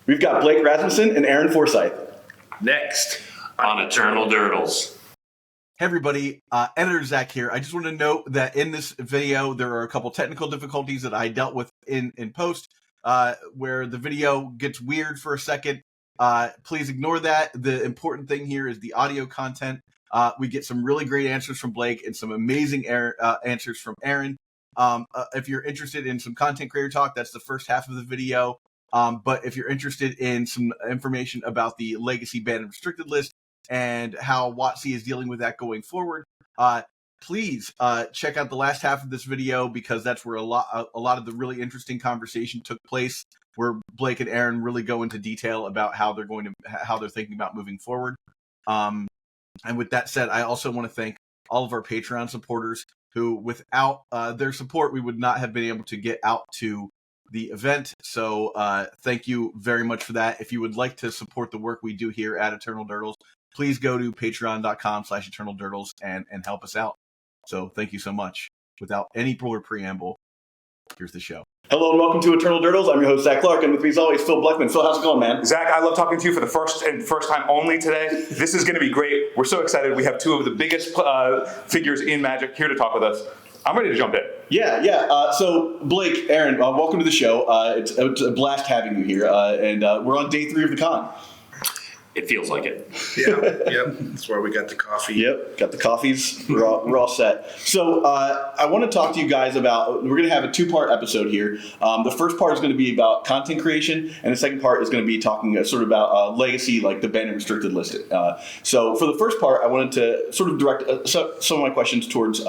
We've got Blake Rasmussen and Aaron Forsythe. Next on Eternal Durdles. Hey everybody, Editor Zac here. I just want to note that in this video, there are a couple technical difficulties that I dealt with in post, where the video gets weird for a second. Please ignore that. The important thing here is the audio content. We get some really great answers from Blake and some amazing answers from Aaron. If you're interested in some content creator talk, that's the first half of the video. But if you're interested in some information about the legacy banned and restricted list and how WotC is dealing with that going forward, please check out the last half of this video, because that's where a lot of the really interesting conversation took place, where Blake and Aaron really go into detail about how they're thinking about moving forward. And with that said, I also want to thank all of our Patreon supporters who, without their support, we would not have been able to get out to the event. So thank you very much for that. If you would like to support the work we do here at Eternal Durdles, please go to patreon.com/eternaldurdles and help us out. So thank you so much. Without any more preamble, here's the show. Hello and welcome to Eternal Durdles. I'm your host, Zach Clark, and with me as always, Phil Bleckman. Phil, how's it going, man? Zach, I love talking to you for the first time only today. This is going to be great. We're so excited. We have two of the biggest figures in Magic here to talk with us. I'm ready to jump in. Yeah. So, Blake, Aaron, welcome to the show. It's a blast having you here, and we're on day 3 of the con. It feels like it. Yep. That's where we got the coffee. Yep, got the coffees. We're all set. So I want to talk to you guys about, we're going to have a 2-part episode here. The first part is going to be about content creation, and the second part is going to be talking sort of about legacy, like the banned and restricted list. So for the first part, I wanted to sort of direct some of my questions towards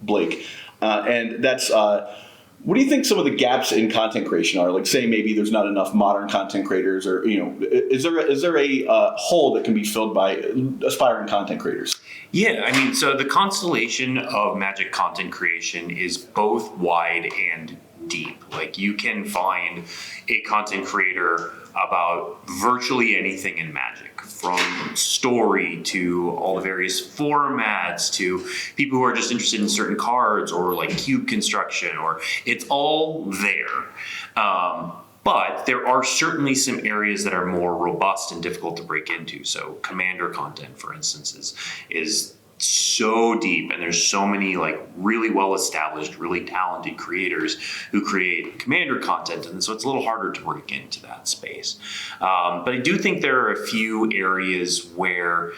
Blake, and that's what do you think some of the gaps in content creation are? Like, say maybe there's not enough modern content creators, or is there a hole that can be filled by aspiring content creators? Yeah, I mean, so the constellation of Magic content creation is both wide and deep. Like, you can find a content creator about virtually anything in Magic, from story to all the various formats to people who are just interested in certain cards or like cube construction, or it's all there. But there are certainly some areas that are more robust and difficult to break into. So commander content, for instance, is so deep, and there's so many like really well established, really talented creators who create commander content, and so it's a little harder to break into that space. But I do think there are a few areas where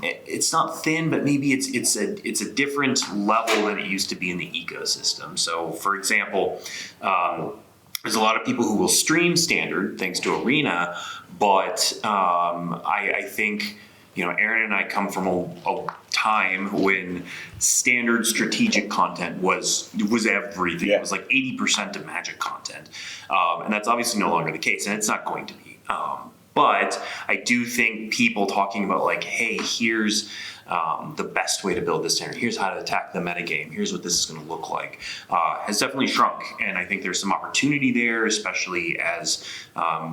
it's not thin, but maybe it's a different level than it used to be in the ecosystem. So, for example, there's a lot of people who will stream standard thanks to Arena, but I think, Aaron and I come from a time when standard strategic content was everything. Yeah. It was like 80% of Magic content. And that's obviously no longer the case, and it's not going to be. But I do think people talking about like, hey, here's the best way to build this standard, here's how to attack the metagame, here's what this is going to look like, has definitely shrunk. And I think there's some opportunity there, especially as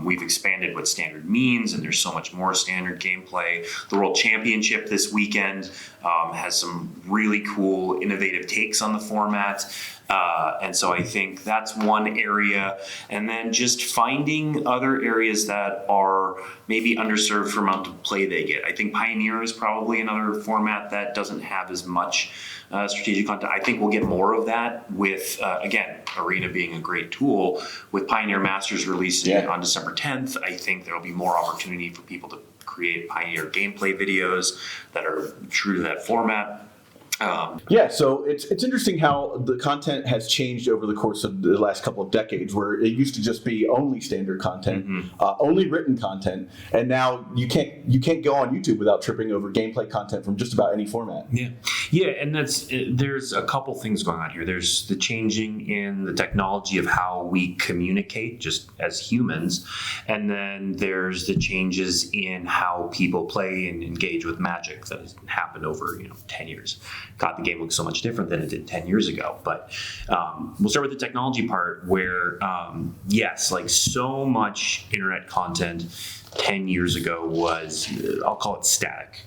we've expanded what standard means, and there's so much more standard gameplay. The World Championship this weekend has some really cool, innovative takes on the format. And so I think that's one area. And then just finding other areas that are maybe underserved for amount of play they get. I think Pioneer is probably another format that doesn't have as much strategic content. I think we'll get more of that with, again, Arena being a great tool. With Pioneer Masters releasing on December 10th, I think there'll be more opportunity for people to create Pioneer gameplay videos that are true to that format. So it's interesting how the content has changed over the course of the last couple of decades, where it used to just be only standard content, only written content, and now you can't go on YouTube without tripping over gameplay content from just about any format. Yeah, and there's a couple things going on here. There's the changing in the technology of how we communicate just as humans, and then there's the changes in how people play and engage with Magic that has happened over 10 years. God, the game looks so much different than it did 10 years ago. But we'll start with the technology part, where yes, like so much internet content 10 years ago was, I'll call it static,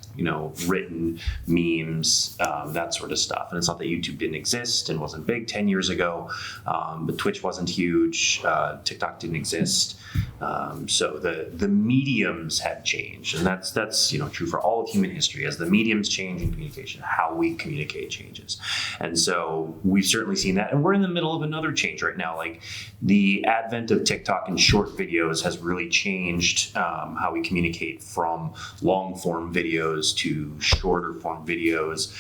written memes, that sort of stuff. And it's not that YouTube didn't exist and wasn't big 10 years ago, but Twitch wasn't huge, TikTok didn't exist. So the mediums have changed, and that's true for all of human history. As the mediums change in communication, how we communicate changes, and so we've certainly seen that. And we're in the middle of another change right now. Like the advent of TikTok and short videos has really changed how we communicate from long form videos to shorter form videos,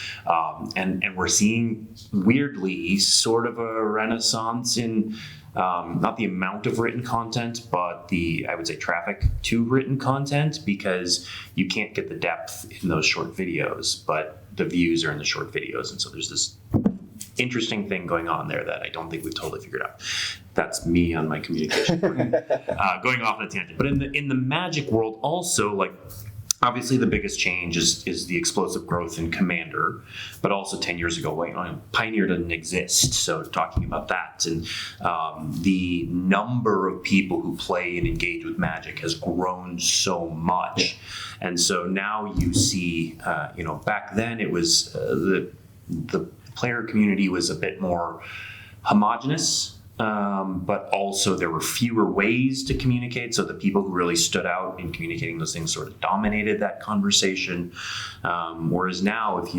and we're seeing weirdly sort of a renaissance in. Not the amount of written content, but I would say traffic to written content, because you can't get the depth in those short videos, but the views are in the short videos. And so there's this interesting thing going on there that I don't think we've totally figured out. That's me on my communication going off on a tangent. But in the magic world also, like, obviously, the biggest change is the explosive growth in Commander, but also 10 years ago, Pioneer didn't exist. So talking about that, and the number of people who play and engage with Magic has grown so much. And so now you see, back then it was the player community was a bit more homogenous. But also there were fewer ways to communicate, so the people who really stood out in communicating those things sort of dominated that conversation. Whereas now, if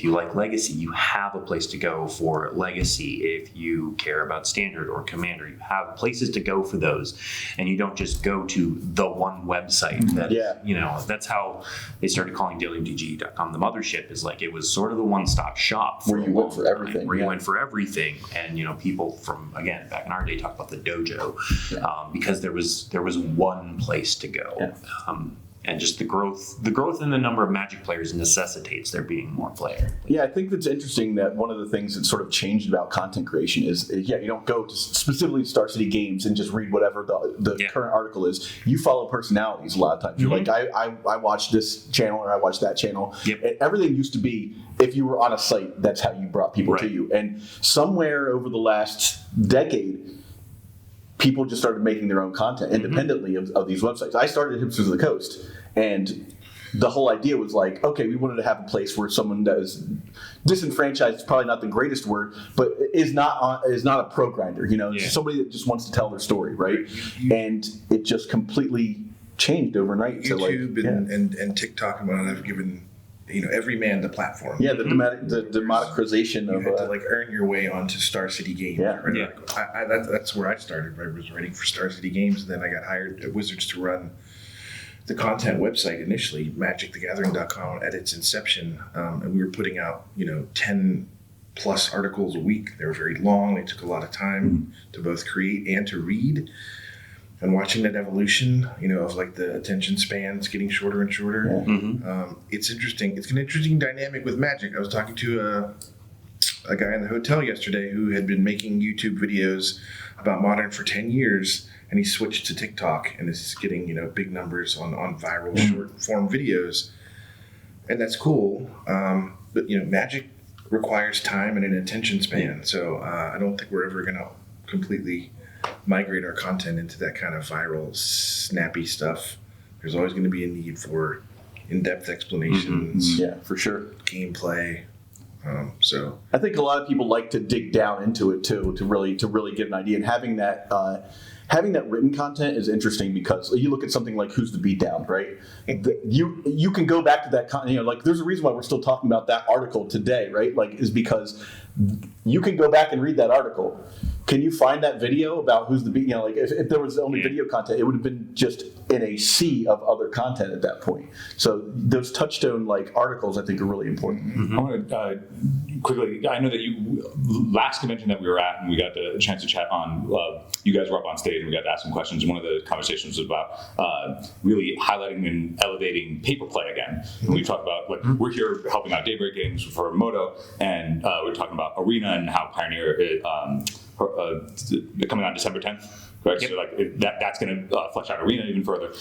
you like Legacy, you have a place to go for Legacy. If you care about Standard or Commander, you have places to go for those, and you don't just go to the one website. That's how they started calling WMDG.com the mothership. Is like it was sort of the one-stop shop where you went for everything. Where you went for everything, and people from back in our day talked about the dojo, because there was one place to go. Yeah. And just the growth in the number of Magic players necessitates there being more players. Yeah, I think that's interesting that one of the things that sort of changed about content creation is, you don't go to specifically Star City Games and just read whatever the current article is. You follow personalities a lot of times. You're like, I watch this channel or I watch that channel. Yep. And everything used to be, if you were on a site, that's how you brought people to you. And somewhere over the last decade, people just started making their own content independently of these websites. I started Hipsters of the Coast, and the whole idea was like, okay, we wanted to have a place where someone that is disenfranchised is probably not the greatest word, but is not a pro grinder, somebody that just wants to tell their story, right? And it just completely changed overnight. YouTube and TikTok and whatnot have given every man the platform. Yeah, the democratization of had to earn your way onto Star City Games. Yeah, right? Yeah. That's where I started. I was writing for Star City Games, and then I got hired at Wizards to run the content website initially, MagicTheGathering.com, at its inception, and we were putting out 10 plus articles a week. They were very long. They took a lot of time to both create and to read. And watching that evolution, of like the attention spans getting shorter and shorter, it's interesting. It's an interesting dynamic with Magic. I was talking to a guy in the hotel yesterday who had been making YouTube videos about Modern for 10 years, and he switched to TikTok and is getting big numbers on viral short form videos, and that's cool. But Magic requires time and an attention span, so I don't think we're ever going to completely migrate our content into that kind of viral, snappy stuff. There's always going to be a need for in-depth explanations. Yeah, for sure. Gameplay. So I think a lot of people like to dig down into it too, to really get an idea. And having that written content is interesting, because you look at something like Who's the Beatdown, right? You can go back to that content. Like there's a reason why we're still talking about that article today, right? Like, is because you can go back and read that article. Can you find that video about Who's the Beat? Like if there was only video content, it would have been just in a sea of other content at that point. So those touchstone articles, I think, are really important. I want to quickly. I know that last convention that we were at, and we got the chance to chat on. You guys were up on stage, and we got to ask some questions. And one of the conversations was about really highlighting and elevating paper play again. And we talked about we're here helping out Daybreak Games for Moto, and we're talking about Arena and how Pioneer. Coming on December 10th, right? Yep. So that's going to flesh out Arena even further.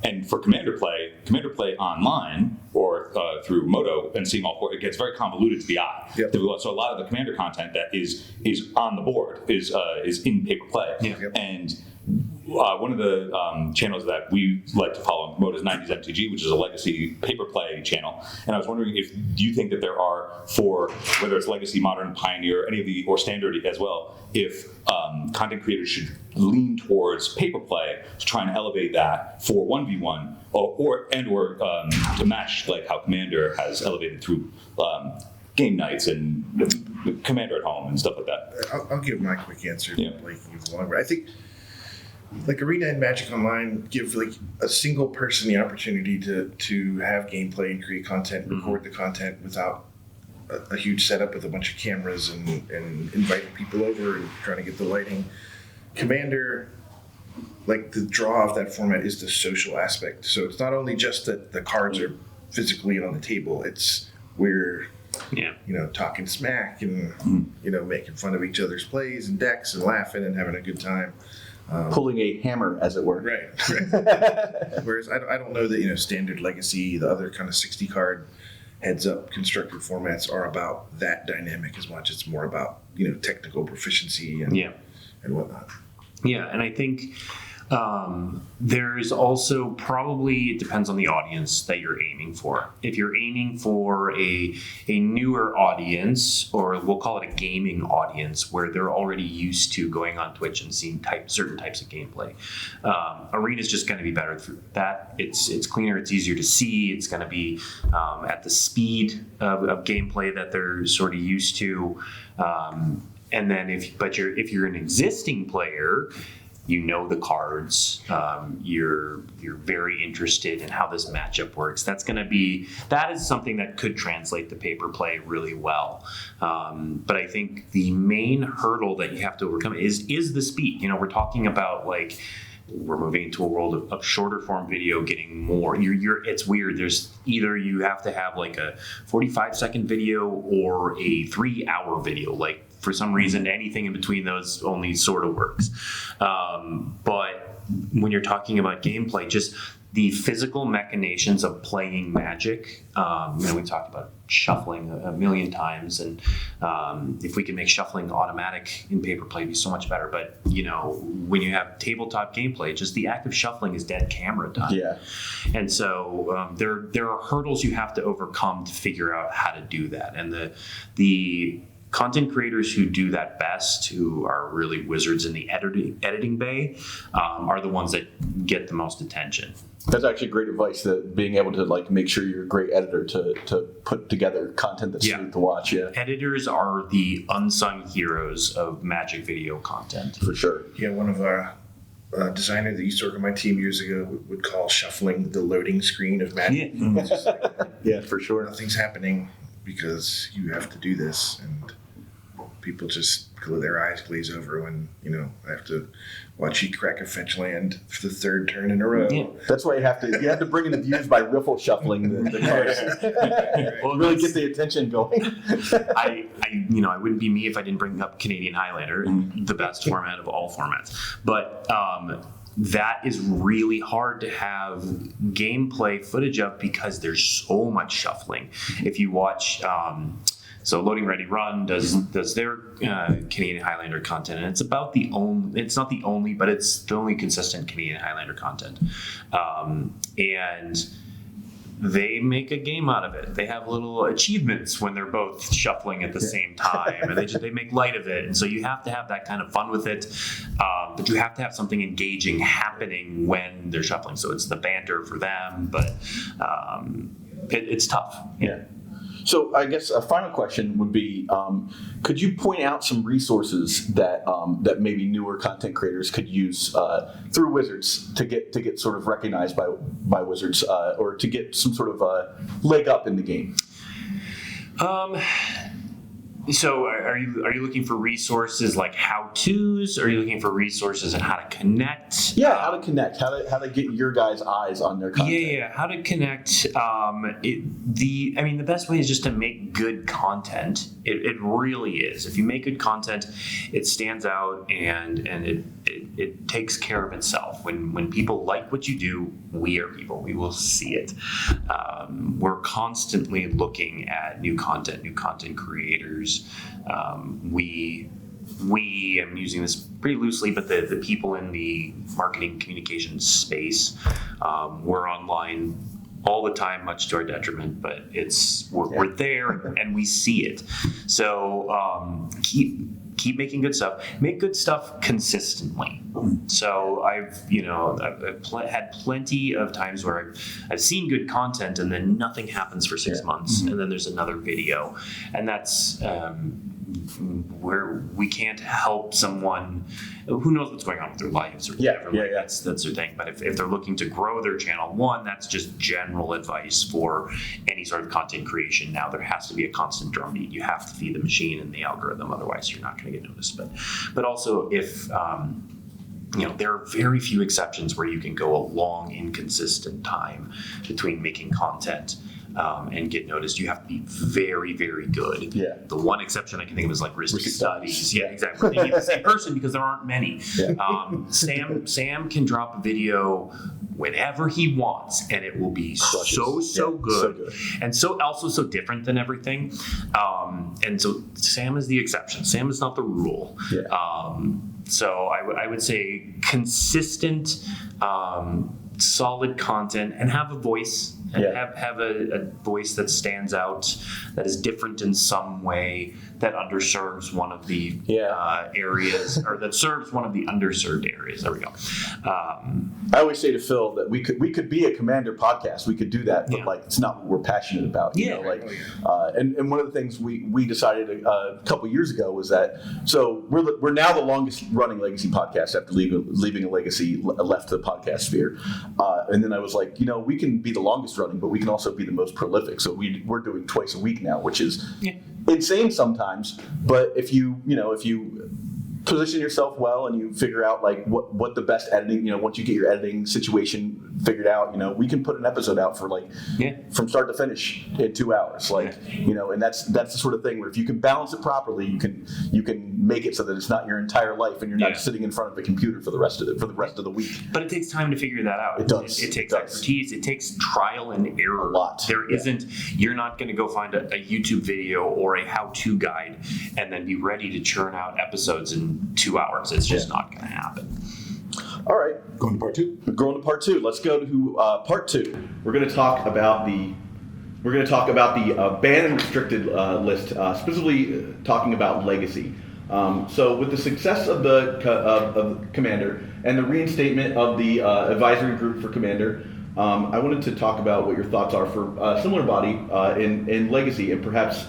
And for Commander play online or through Moto and seeing all four, it gets very convoluted to the eye. Yep. So a lot of the Commander content that is on the board is in paper play. Yep. And one of the channels that we like to follow and promote is 90s MTG, which is a legacy paper play channel. And I was wondering if do you think that there are, for whether it's legacy, modern, pioneer, any of the, or standard as well, if content creators should lean towards paper play to try and elevate that for 1v1 or to match like how Commander has elevated through game nights and Commander at home and stuff like that. I'll give my quick answer. Yeah. Like, I think like Arena and Magic Online give like a single person the opportunity to have gameplay and create content, record the content without a huge setup with a bunch of cameras and inviting people over and trying to get the lighting. Commander, like the draw of that format is the social aspect. So it's not only just that the cards are physically on the table, it's we're talking smack and making fun of each other's plays and decks and laughing and having a good time. Pulling a hammer, as it were. Right. Whereas I don't know that Standard, Legacy, the other kind of 60 card heads up constructed formats are about that dynamic as much. It's more about technical proficiency and whatnot. Yeah, and I think there is also probably, it depends on the audience that you're aiming for. If you're aiming for a newer audience, or we'll call it a gaming audience, where they're already used to going on Twitch and seeing certain types of gameplay, Arena is just going to be better through that. It's cleaner, it's easier to see, it's going to be at the speed of gameplay that they're sort of used to. And then if you're an existing player, the cards, you're very interested in how this matchup works. That is something that could translate to paper play really well. But I think the main hurdle that you have to overcome is the speed. We're talking about like, we're moving into a world of shorter form video, getting more. It's weird. There's either you have to have like a 45-second video or a 3-hour video. Like, for some reason, anything in between those only sort of works. But when you're talking about gameplay, just the physical machinations of playing Magic, we talked about shuffling a million times, and if we can make shuffling automatic in paper play, it'd be so much better. But when you have tabletop gameplay, just the act of shuffling is dead camera time. Yeah. And so there are hurdles you have to overcome to figure out how to do that. And the content creators who do that best, who are really wizards in the editing bay, are the ones that get the most attention. That's actually great advice, that being able to like make sure you're a great editor to put together content that's smooth to watch. Yeah. Editors are the unsung heroes of Magic video content. For sure. Yeah, one of our designer that used to work on my team years ago would call shuffling the loading screen of Magic. Yeah. It's just like, Yeah, for sure. nothing's happening because you have to do this, and people just their eyes glaze over when I have to watch you crack a fetch land for the third turn in a row. Yeah. That's why you have to bring in the views by riffle shuffling the cards. Well, really get the attention going. I wouldn't be me if I didn't bring up Canadian Highlander, the best format of all formats. But that is really hard to have gameplay footage of because there's so much shuffling. If you watch, so Loading Ready Run does their Canadian Highlander content, and it's about it's not the only, but it's the only consistent Canadian Highlander content. And they make a game out of it. They have little achievements when they're both shuffling at the same time, and they make light of it. And so you have to have that kind of fun with it, but you have to have something engaging happening when they're shuffling. So it's the banter for them, but it's tough. Yeah. So I guess a final question would be, could you point out some resources that maybe newer content creators could use through Wizards to get sort of recognized by Wizards, or to get some sort of leg up in the game? So are you looking for resources like how-tos? Or are you looking for resources on how to connect? Yeah, how to connect, how to get your guys' eyes on their content. Yeah, how to connect. The best way is just to make good content. It really is. If you make good content, it stands out and it takes care of itself. When people like what you do, we are people. We will see it. We're constantly looking at new content creators. We I'm using this pretty loosely, but the people in the marketing communications space, we're online all the time, much to our detriment, but we're there and we see it. So keep making good stuff. Make good stuff consistently. So I've had plenty of times where I've seen good content and then nothing happens for 6 months, and then there's another video, and that's where we can't help someone who knows what's going on with their lives or whatever. That's their thing. But if they're looking to grow their channel, that's just general advice for any sort of content creation. Now there has to be a constant drumbeat. You have to feed the machine and the algorithm, otherwise you're not going to get noticed. But also if there are very few exceptions where you can go a long, inconsistent time between making content and get noticed. You have to be very, very good. Yeah. The one exception I can think of is like risky studies. Yeah, exactly. They need the same person because there aren't many. Yeah. Sam can drop a video whenever he wants, and it will be so good, and also so different than everything. And so Sam is the exception. Sam is not the rule. Yeah. So I would say consistent, solid content, and have a voice. And have a voice that stands out, that is different in some way, that underserves one of the areas, or that serves one of the underserved areas. There we go. I always say to Phil that we could be a Commander podcast. We could do that, but it's not what we're passionate about. You know, and one of the things we decided a couple years ago was that we're now the longest running legacy podcast after leaving a legacy left the podcast sphere. And then I was like, we can be the longest running, but we can also be the most prolific. So we're doing twice a week now, which is insane sometimes. But if you position yourself well and you figure out what the best editing, once you get your editing situation figured out, we can put an episode out for from start to finish in 2 hours, and that's the sort of thing where if you can balance it properly, you can make it so that it's not your entire life and you're not sitting in front of a computer for the rest of the week. But it takes time to figure that out. It does. It takes expertise. It takes trial and error. A lot. You're not going to go find a YouTube video or a how-to guide and then be ready to churn out episodes in 2 hours. It's just not going to happen. All right. Going to part two. We're going to part two. Let's go to part two. We're going to talk about the banned and restricted list, specifically talking about legacy. So with the success of the Commander and the reinstatement of the advisory group for Commander, I wanted to talk about what your thoughts are for a similar body in legacy and perhaps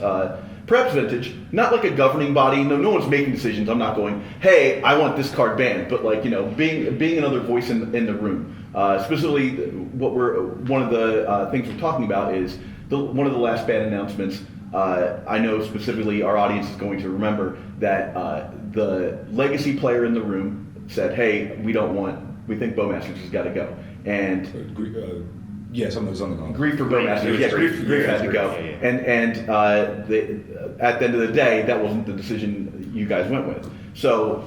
Vintage, not like a governing body. No one's making decisions. I'm not going, hey, I want this card banned, but being another voice in the room. Specifically, one of the things we're talking about is one of the last ban announcements. I know specifically our audience is going to remember that the legacy player in the room said, hey, we think Bowmasters has got to go. And something was on the phone. Grief for Bowmasters. Grief had to go. And at the end of the day, that wasn't the decision you guys went with. So,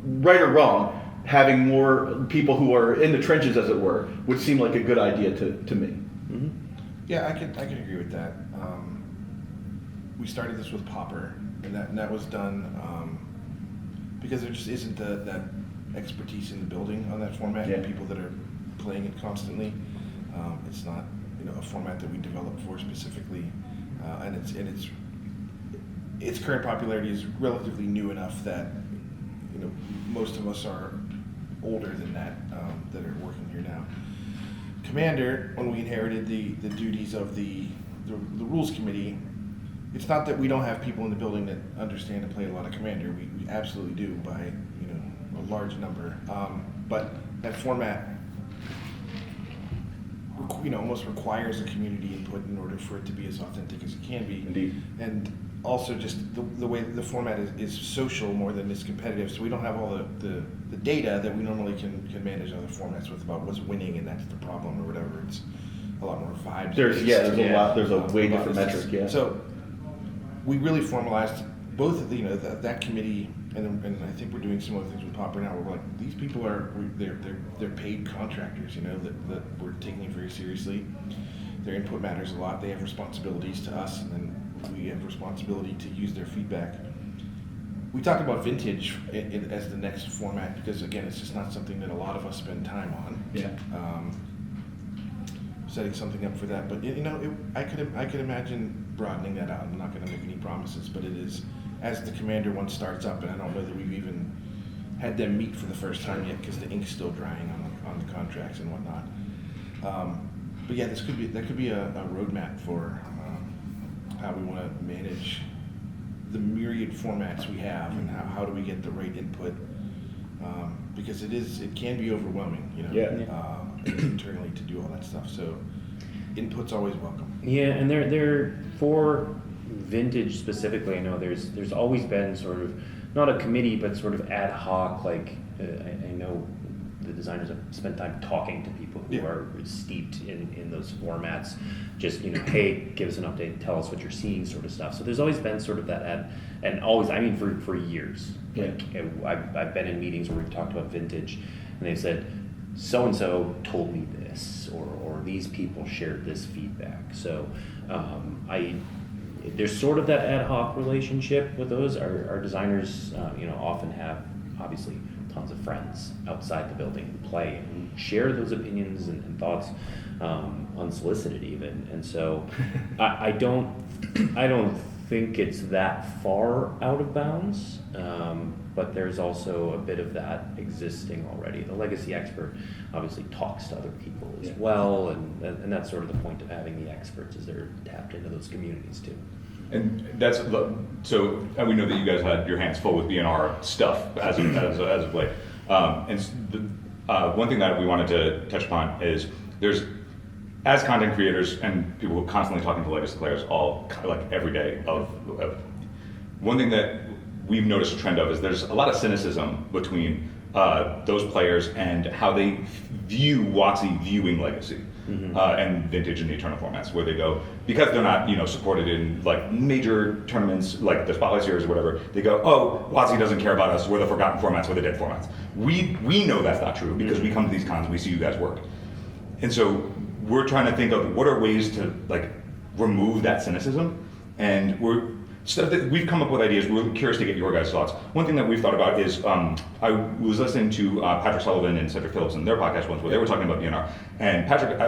right or wrong, having more people who are in the trenches, as it were, would seem like a good idea to me. Mm-hmm. Yeah, I can agree with that. We started this with Pauper, and that was done because there just isn't that expertise in the building on that format, and people that are playing it constantly. It's not a format that we developed for specifically, and its current popularity is relatively new enough that most of us are older than that are working here now. Commander, when we inherited the duties of the rules committee, it's not that we don't have people in the building that understand and play a lot of Commander. We absolutely do by a large number, but that format almost requires a community input in order for it to be as authentic as it can be. Indeed. And also just the way the format is social more than it's competitive, so we don't have all the data that we normally can manage other formats with about what's winning, and that's the problem or whatever. It's a lot more vibes. There's a way different metric. Yeah. So we really formalized both of that committee, and I think we're doing similar things with Popper now. We're like, these people they're paid contractors, that we're taking it very seriously. Their input matters a lot. They have responsibilities to us, and then we have responsibility to use their feedback. we talked about vintage as the next format because again, it's just not something that a lot of us spend time on. Yeah. Setting something up for that, but I could imagine broadening that out. I'm not going to make any promises, but it is as the Commander one starts up, and I don't know that we've even had them meet for the first time yet because the ink's still drying on the contracts and whatnot. But yeah, that could be a roadmap for how we want to manage the myriad formats we have and how do we get the right input, because it can be overwhelming, internally to do all that stuff. So input's always welcome. Yeah, and they're for vintage specifically. I know there's always been sort of not a committee, but sort of ad hoc. Like I know the designers have spent time talking to people who are steeped in those formats. Just hey, give us an update, tell us what you're seeing, sort of stuff. So there's always been sort of that ad, and always, I mean, for years. Like I've been in meetings where we've talked about vintage, and they've said, so and so told me this, or these people shared this feedback. So there's sort of that ad hoc relationship with those. Our designers, often have obviously tons of friends outside the building who play and share those opinions and thoughts, unsolicited even. And so I don't think it's that far out of bounds, but there's also a bit of that existing already. The legacy expert obviously talks to other people as well, and that's sort of the point of having the experts, is they're tapped into those communities too. And that's so. And we know that you guys had your hands full with BNR stuff as of late. One thing that we wanted to touch upon is as content creators and people who are constantly talking to legacy players all like every day. One thing that we've noticed a trend of is there's a lot of cynicism between those players and how they view WotC viewing legacy. And vintage and the Eternal formats, where they go, because they're not supported in like major tournaments like the Spotlight Series or whatever, they go, oh, WotC doesn't care about us, we're the forgotten formats, we're the dead formats. We know that's not true because we come to these cons and we see you guys work. And so we're trying to think of what are ways to like remove that cynicism, and we've come up with ideas. We're curious to get your guys' thoughts. One thing that we've thought about is I was listening to Patrick Sullivan and Cedric Phillips in their podcast once where they were talking about BNR. And Patrick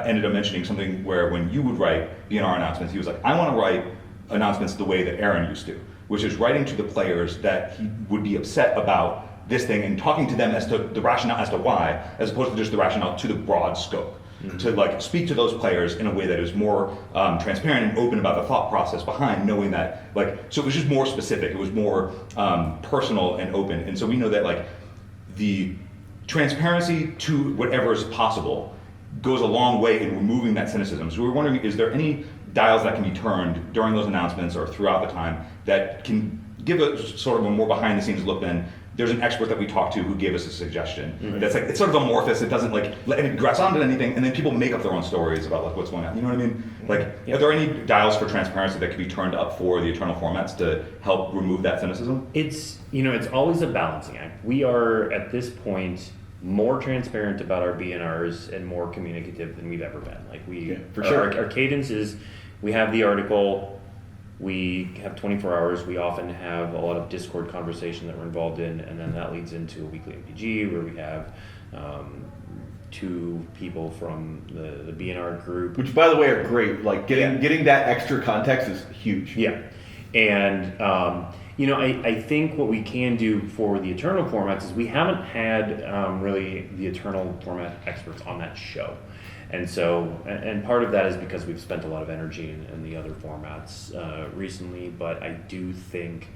ended up mentioning something where when you would write BNR announcements, he was like, I want to write announcements the way that Aaron used to, which is writing to the players that he would be upset about this thing and talking to them as to the rationale as to why, as opposed to just the rationale to the broad scope. To like speak to those players in a way that is more transparent and open about the thought process behind, knowing that so it was just more specific, it was more personal and open. And so we know that like the transparency to whatever is possible goes a long way in removing that cynicism. So we're wondering, is there any dials that can be turned during those announcements or throughout the time that can give a sort of a more behind the scenes look than there's an expert that we talked to who gave us a suggestion that's like, it's sort of amorphous, it doesn't like let it grasp onto anything, and then people make up their own stories about like what's going on, you know what I mean? Like, are there any dials for transparency that can be turned up for the Eternal formats to help remove that cynicism? It's always a balancing act. We are at this point more transparent about our BNRs and more communicative than we've ever been. Like for sure. Our cadence is, we have the article, we have 24 hours, we often have a lot of Discord conversation that we're involved in, and then that leads into a weekly MPG where we have 2 people from the BNR group. Which, by the way, are great. Like, getting that extra context is huge. Yeah. And, I think what we can do for the Eternal formats is we haven't had really the Eternal format experts on that show. And so, and part of that is because we've spent a lot of energy in the other formats recently, but I do think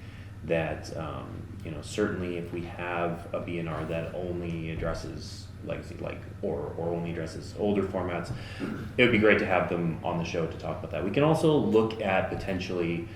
that, certainly if we have a BNR that only addresses legacy, or only addresses older formats, it would be great to have them on the show to talk about that. We can also look at potentially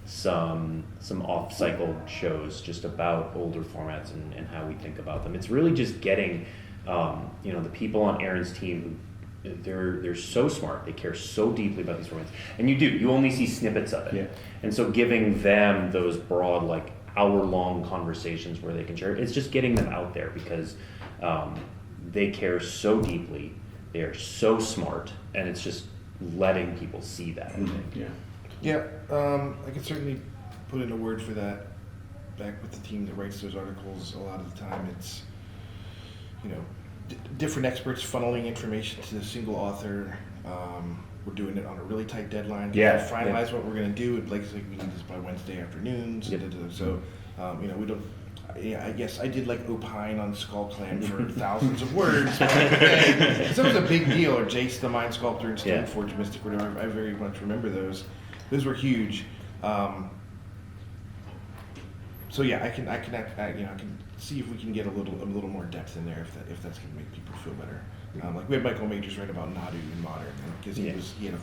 some off-cycle shows just about older formats and how we think about them. It's really just getting the people on Aaron's team, they're so smart, they care so deeply about these formats, and you only see snippets of it, and so giving them those broad like hour-long conversations where they can share, it's just getting them out there because they care so deeply, they're so smart, and it's just letting people see that. I think. I can certainly put in a word for that. back with the team that writes those articles. A lot of the time, it's different experts funneling information to the single author. We're doing it on a really tight deadline. Yeah, To finalize what we're going to do. Like we need this by Wednesday afternoons. Yep. So, we don't. Yeah, I guess I did like opine on Skull Clan for thousands of words. But that was a big deal. Or Jace the Mind Sculptor and Stoneforge Mystic. I very much remember those. Those were huge. So yeah, I can see if we can get a little more depth in there if that's going to make people feel better. Like we had Michael Majors write about Nadu in Modern because he had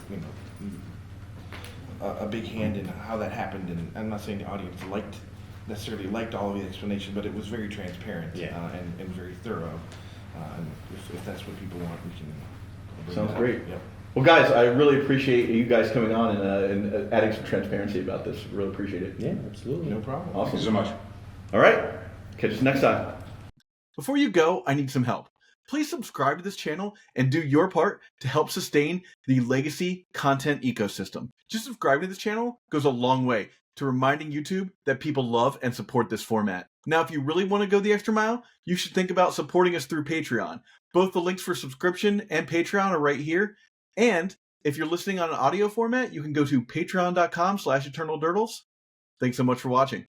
a big hand in how that happened, and I'm not saying the audience necessarily liked all of the explanation, but it was very transparent and very thorough. And if that's what people want, we can. Sounds great. Yep. Well, guys, I really appreciate you guys coming on and adding some transparency about this. Really appreciate it. Yeah, absolutely. No problem. Awesome. Thank you so much. All right. Catch us next time. Before you go, I need some help. Please subscribe to this channel and do your part to help sustain the legacy content ecosystem. Just subscribing to this channel goes a long way to reminding YouTube that people love and support this format. Now, if you really want to go the extra mile, you should think about supporting us through Patreon. Both the links for subscription and Patreon are right here. And if you're listening on an audio format, you can go to patreon.com/eternaldurdles. Thanks so much for watching.